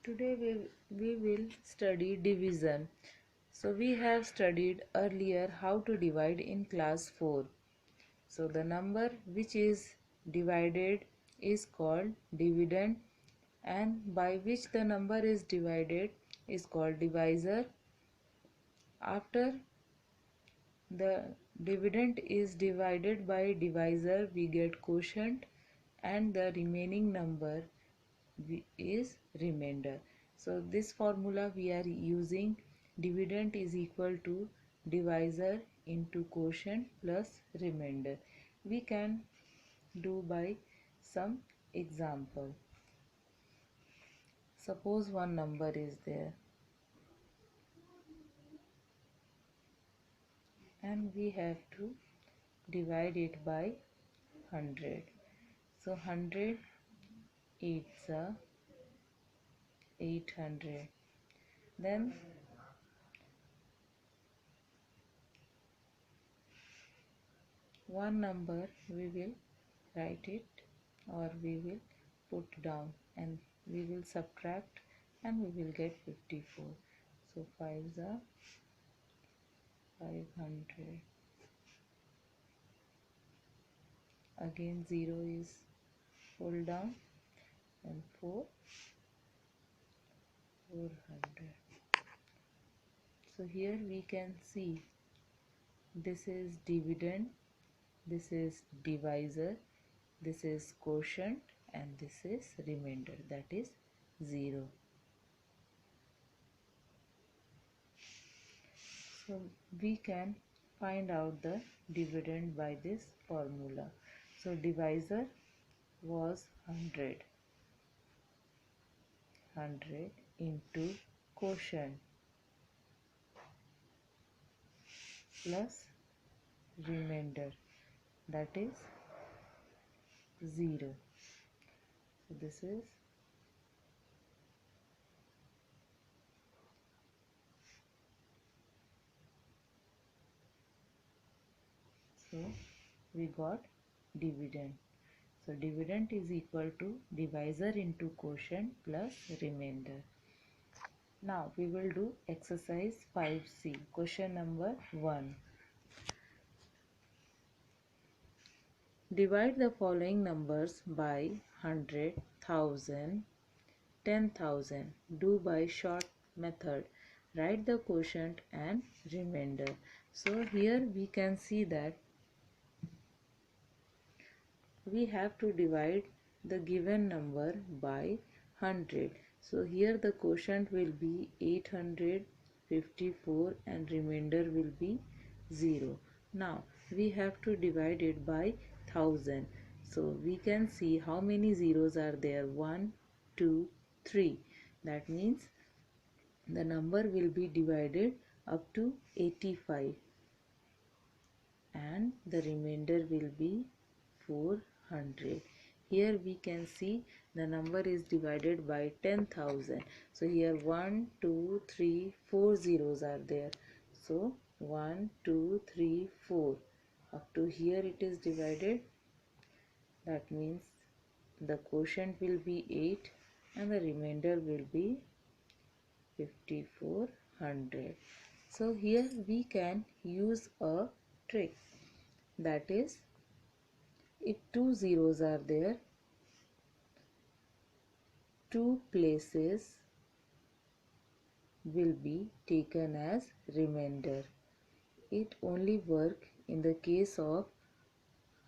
Today we will study division. So we have studied earlier how to divide in class 4. So the number which is divided is called dividend, and by which the number is divided is called divisor. After the dividend is divided by divisor, we get quotient, and the remaining number is remainder. So this formula we are using: dividend is equal to divisor into quotient plus remainder. We can do by some example. Suppose one number is there and we have to divide it by 100. So 100 eights are 800. Then one number we will write it, or we will put down, and we will subtract, and we will get 54. So 5s are 500. Again 0 is pulled down, and 400. So here we can see this is dividend, this is divisor, this is quotient, and this is remainder, that is 0. So we can find out the dividend by this formula. So divisor was 100 into quotient plus remainder, that is 0. So this is so we got dividend. So dividend is equal to divisor into quotient plus remainder. Now we will do exercise 5C, question number 1. Divide the following numbers by 100, 1000, 10,000. Do by short method. Write the quotient and remainder. So here we can see that we have to divide the given number by 100. So here the quotient will be 854 and remainder will be 0. Now we have to divide it by 1000. So we can see how many zeros are there: 1, 2, 3. That means the number will be divided up to 85, and the remainder will be 400. Here we can see the number is divided by 10,000. So here 1, 2, 3, 4 zeros are there. So 1, 2, 3, 4. Up to here it is divided. That means the quotient will be 8 and the remainder will be 5400. So here we can use a trick, that is, if two zeros are there, two places will be taken as remainder. It only work in the case of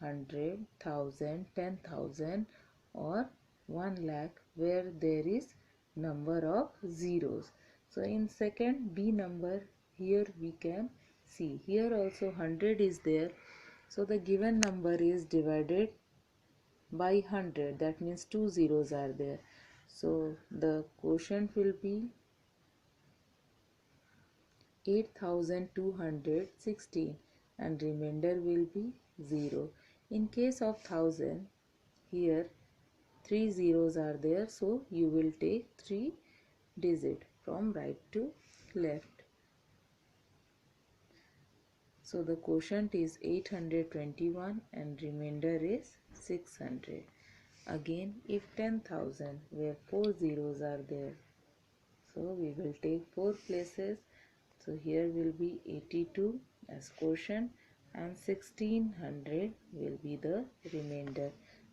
100, 1000, 10,000 or 1 lakh, where there is number of zeros. So in second B number, here we can see, here also 100 is there. So the given number is divided by 100. That means two zeros are there. So the quotient will be 8216 and remainder will be 0. In case of 1000, here 3 zeros are there, so you will take 3 digit from right to left. So the quotient is 821 and remainder is 600. Again, if 10,000, where 4 zeros are there, So we will take 4 places. So here will be 82 as quotient and 1600 will be the remainder.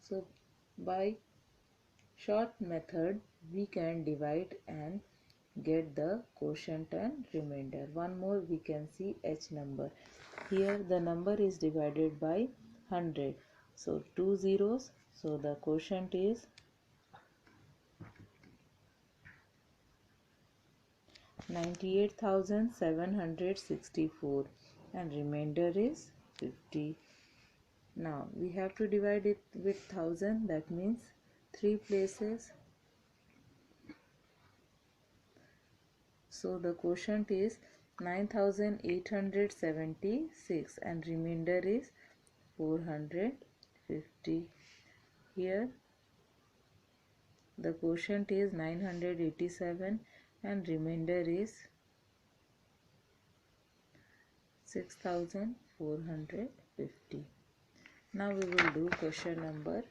So by short method we can divide and get the quotient and remainder. One more we can see H number. Here the number is divided by 100. So 2 zeros. So the quotient is 98,764 and remainder is 50. Now we have to divide it with 1000, that means 3 places. So the quotient is 9876 and remainder is 450. Here the quotient is 987 and remainder is 6450. Now we will do question number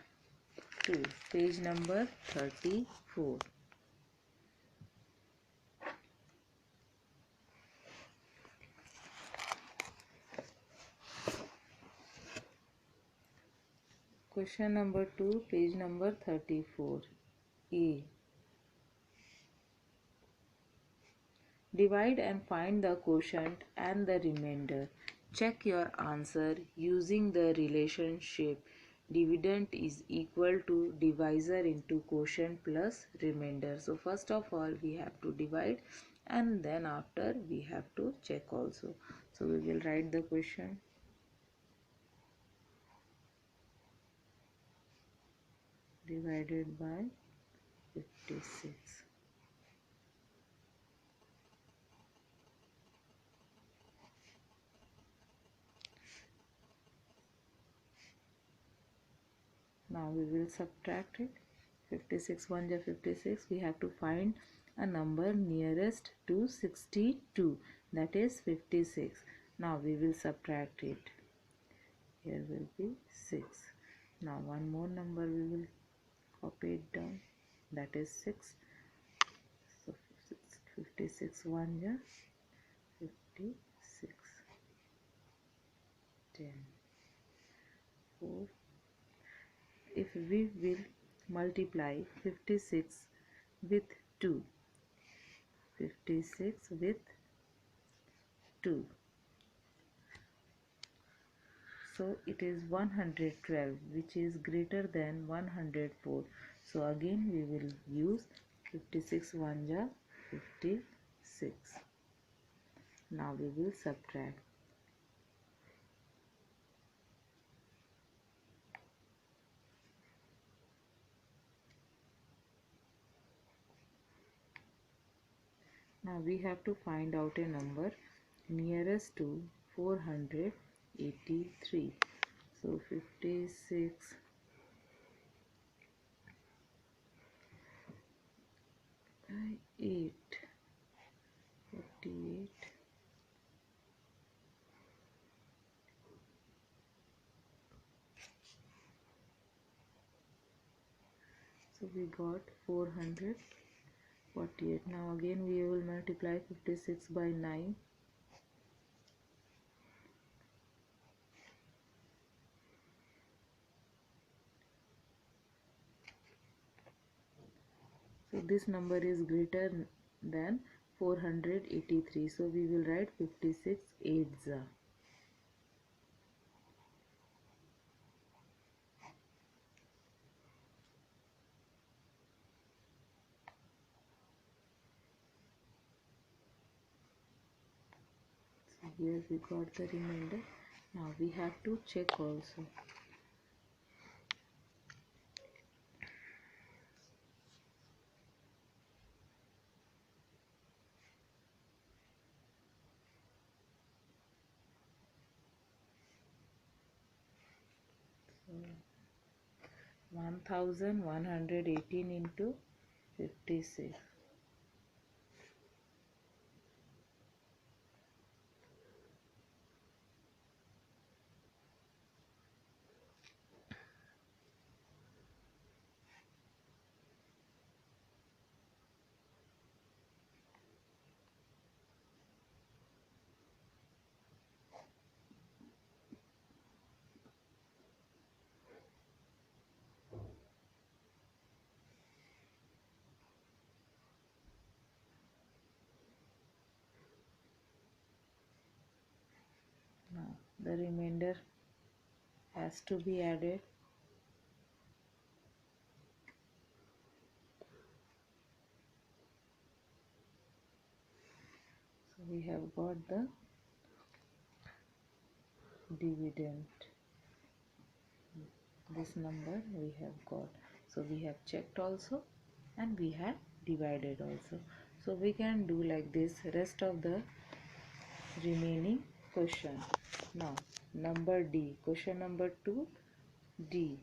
2, page number 34. Question number 2, page number 34. A. Divide and find the quotient and the remainder. Check your answer using the relationship dividend is equal to divisor into quotient plus remainder. So first of all we have to divide and then after we have to check also. So we will write the question. Divided by 56. Now we will subtract it. 56 1 ja 56. We have to find a number nearest to 62, that is 56. Now we will subtract it. Here will be 6. Now one more number we will copy it down, that is 6. So 56 1 ja 56. 10 4. If we will multiply 56 with 2, 56 with 2, so it is 112, which is greater than 104. So again we will use 56 1 ja 56. Now we will subtract. Now we have to find out a number nearest to 483. So 56 by 8, 48. So we got 448. Now again we will multiply 56 by 9. So this number is greater than 483. So we will write 56 8s. So here we got the remainder. Now we have to check also. So 1118 into 56. the remainder has to be added. So we have got the dividend. This number we have got. So we have checked also and we have divided also. So we can do like this rest of the remaining question. Now number D, question number 2, D.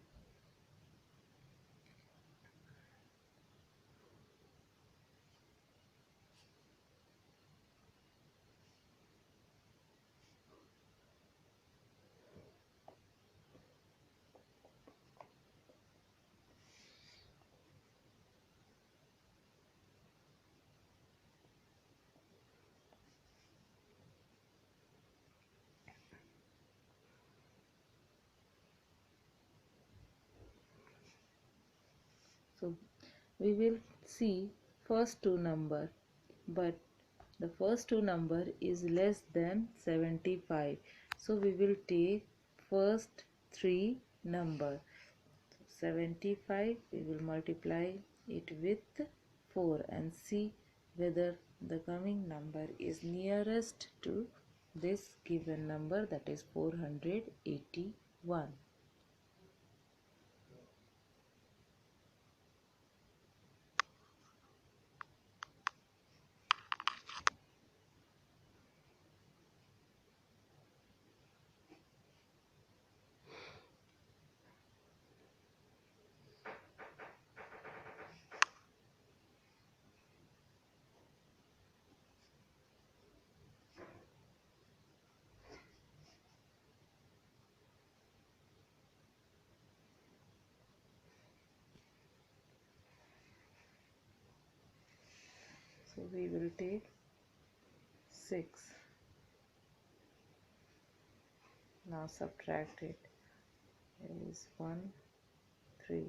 So we will see first two number, but the first two number is less than 75. So we will take first three number. 75 we will multiply it with 4 and see whether the coming number is nearest to this given number, that is 481. So we will take 6. Now subtract it. There is 1, 3.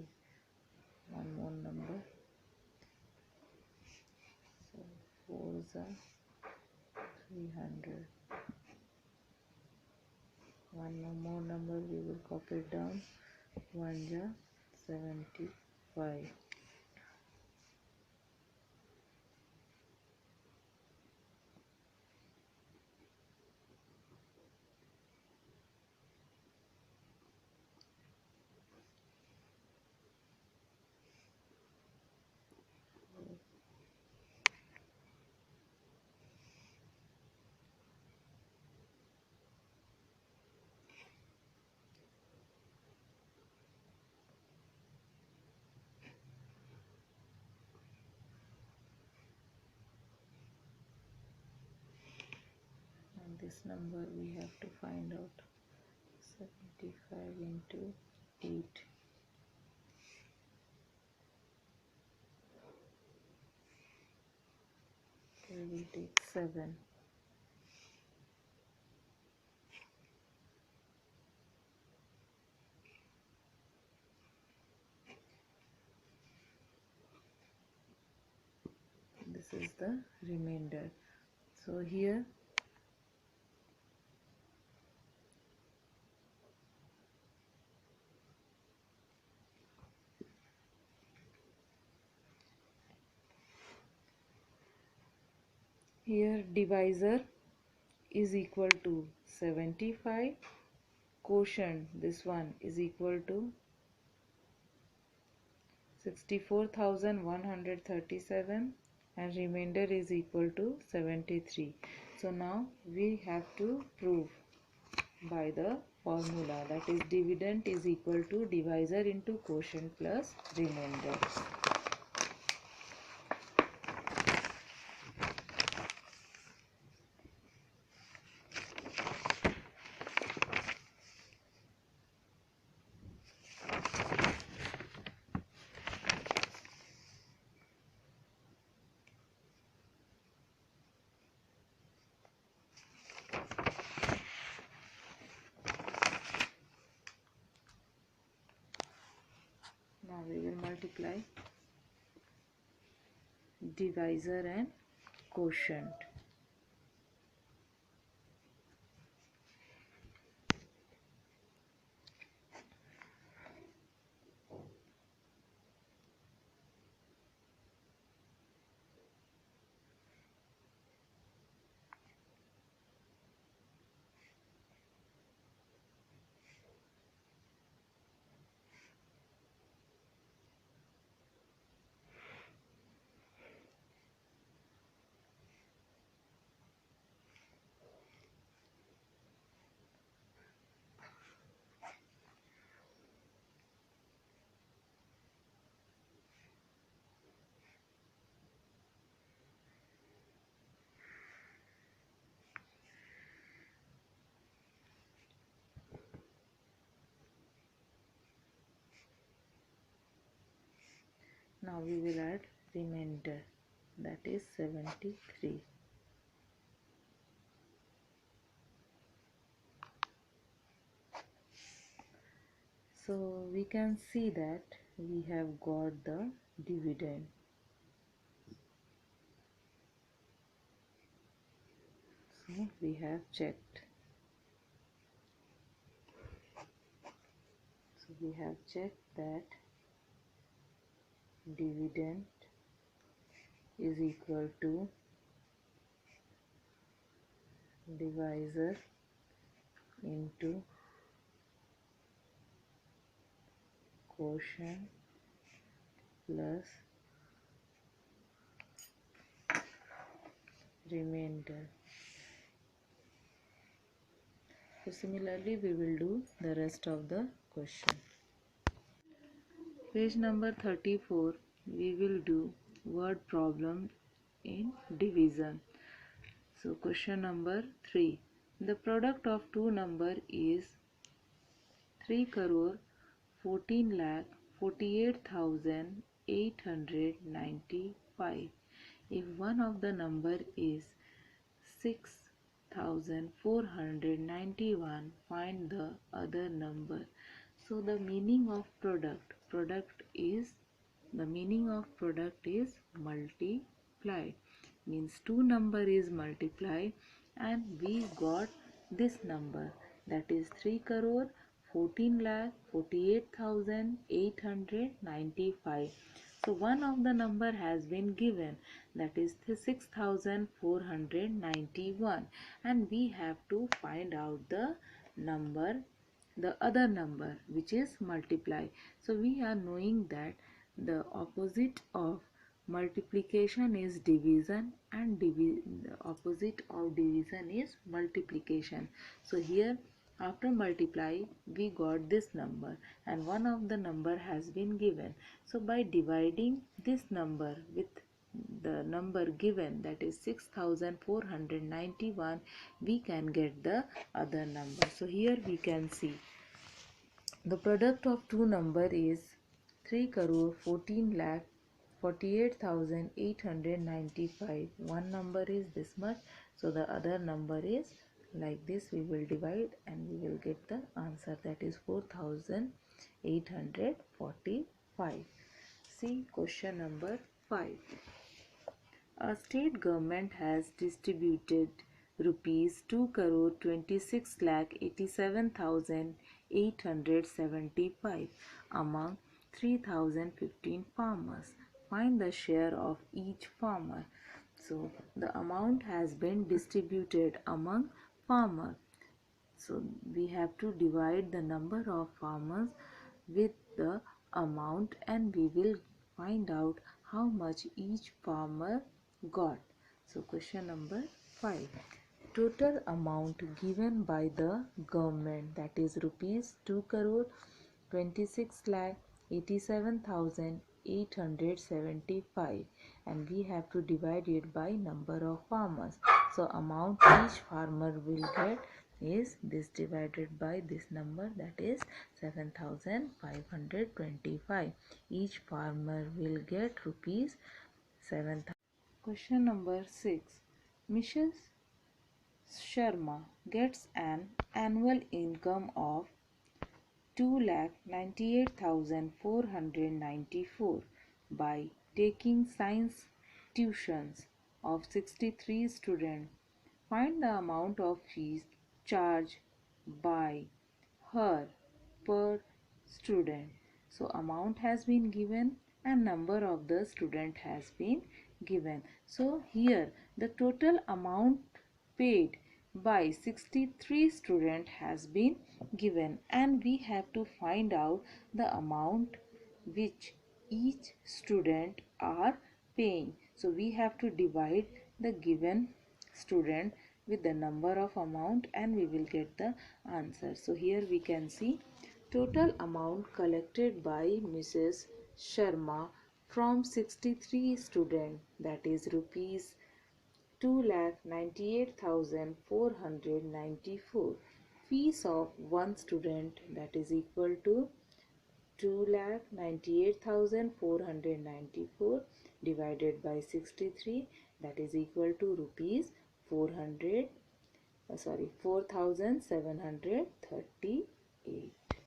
One more number. So 4 is 300. One more number we will copy it down. 1 is 75. And this number we have to find out. 75 into 8. We will take 7. This is the remainder. So here divisor is equal to 75, quotient this one is equal to 64,137 and remainder is equal to 73. So now we have to prove by the formula, that is dividend is equal to divisor into quotient plus remainder. Now we will multiply divisor and quotient. Now we will add remainder, that is 73. So we can see that we have got the dividend. So we have checked. So we have checked that dividend is equal to divisor into quotient plus remainder. So similarly we will do the rest of the question. Page number 34, we will do word problem in division. So question number 3. The product of two numbers is 3 crore 14 lakh 48,895. If one of the number is 6,491, find the other number. So the meaning of product is multiply. Means two number is multiply and we got this number, that is 3 crore 14 lakh 48,895. So one of the number has been given, that is 6,491, and we have to find out the other number, which is multiply. So we are knowing that the opposite of multiplication is division and the opposite of division is multiplication. So here after multiply we got this number and one of the number has been given. So by dividing this number with the number given, that is 6,491, we can get the other number. So here we can see the product of two number is 3 crore 14 lakh 48,895. One number is this much, so the other number is like this. We will divide and we will get the answer, that is 4,845. See question number 5. A state government has distributed rupees 2 crore 26 lakh 87,875 among 3,015 farmers. Find the share of each farmer. So the amount has been distributed among farmers. So we have to divide the number of farmers with the amount and we will find out how much each farmer got. So question number 5. Total amount given by the government, that is rupees 2 crore 26 lakh 87,875, and we have to divide it by number of farmers. So amount each farmer will get is this divided by this number, that is 7,525. Each farmer will get rupees 7,000. Question number 6. Mrs. Sharma gets an annual income of 2,98,494 by taking science tuitions of 63 students. Find the amount of fees charged by her per student. So amount has been given and number of the student has been given. So here the total amount paid by 63 student has been given and we have to find out the amount which each student are paying. So we have to divide the given student with the number of amount and we will get the answer. So here we can see total amount collected by Mrs. Sharma from 63 students, that is rupees 2,98,494. Fees of one student, that is equal to 2,98,494 divided by 63, that is equal to rupees 4,738.